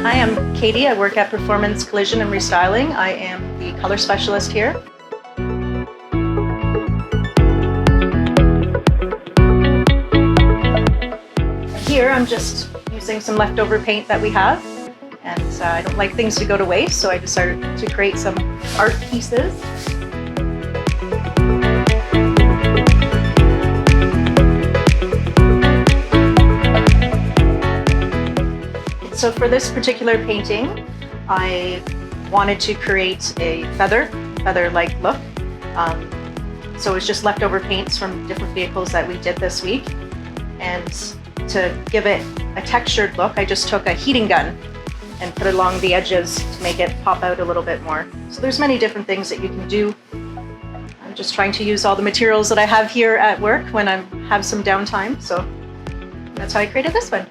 Hi, I'm Katie. I work at Performance Collision and Restyling. I am the color specialist here. Here I'm just using some leftover paint that we have, and I don't like things to go to waste, so I decided to create some art pieces. So for this particular painting, I wanted to create a feather-like look. So it was just leftover paints from different vehicles that we did this week. And to give it a textured look, I just took a heating gun and put it along the edges to make it pop out a little bit more. So there's many different things that you can do. I'm just trying to use all the materials that I have here at work when I have some downtime. So that's how I created this one.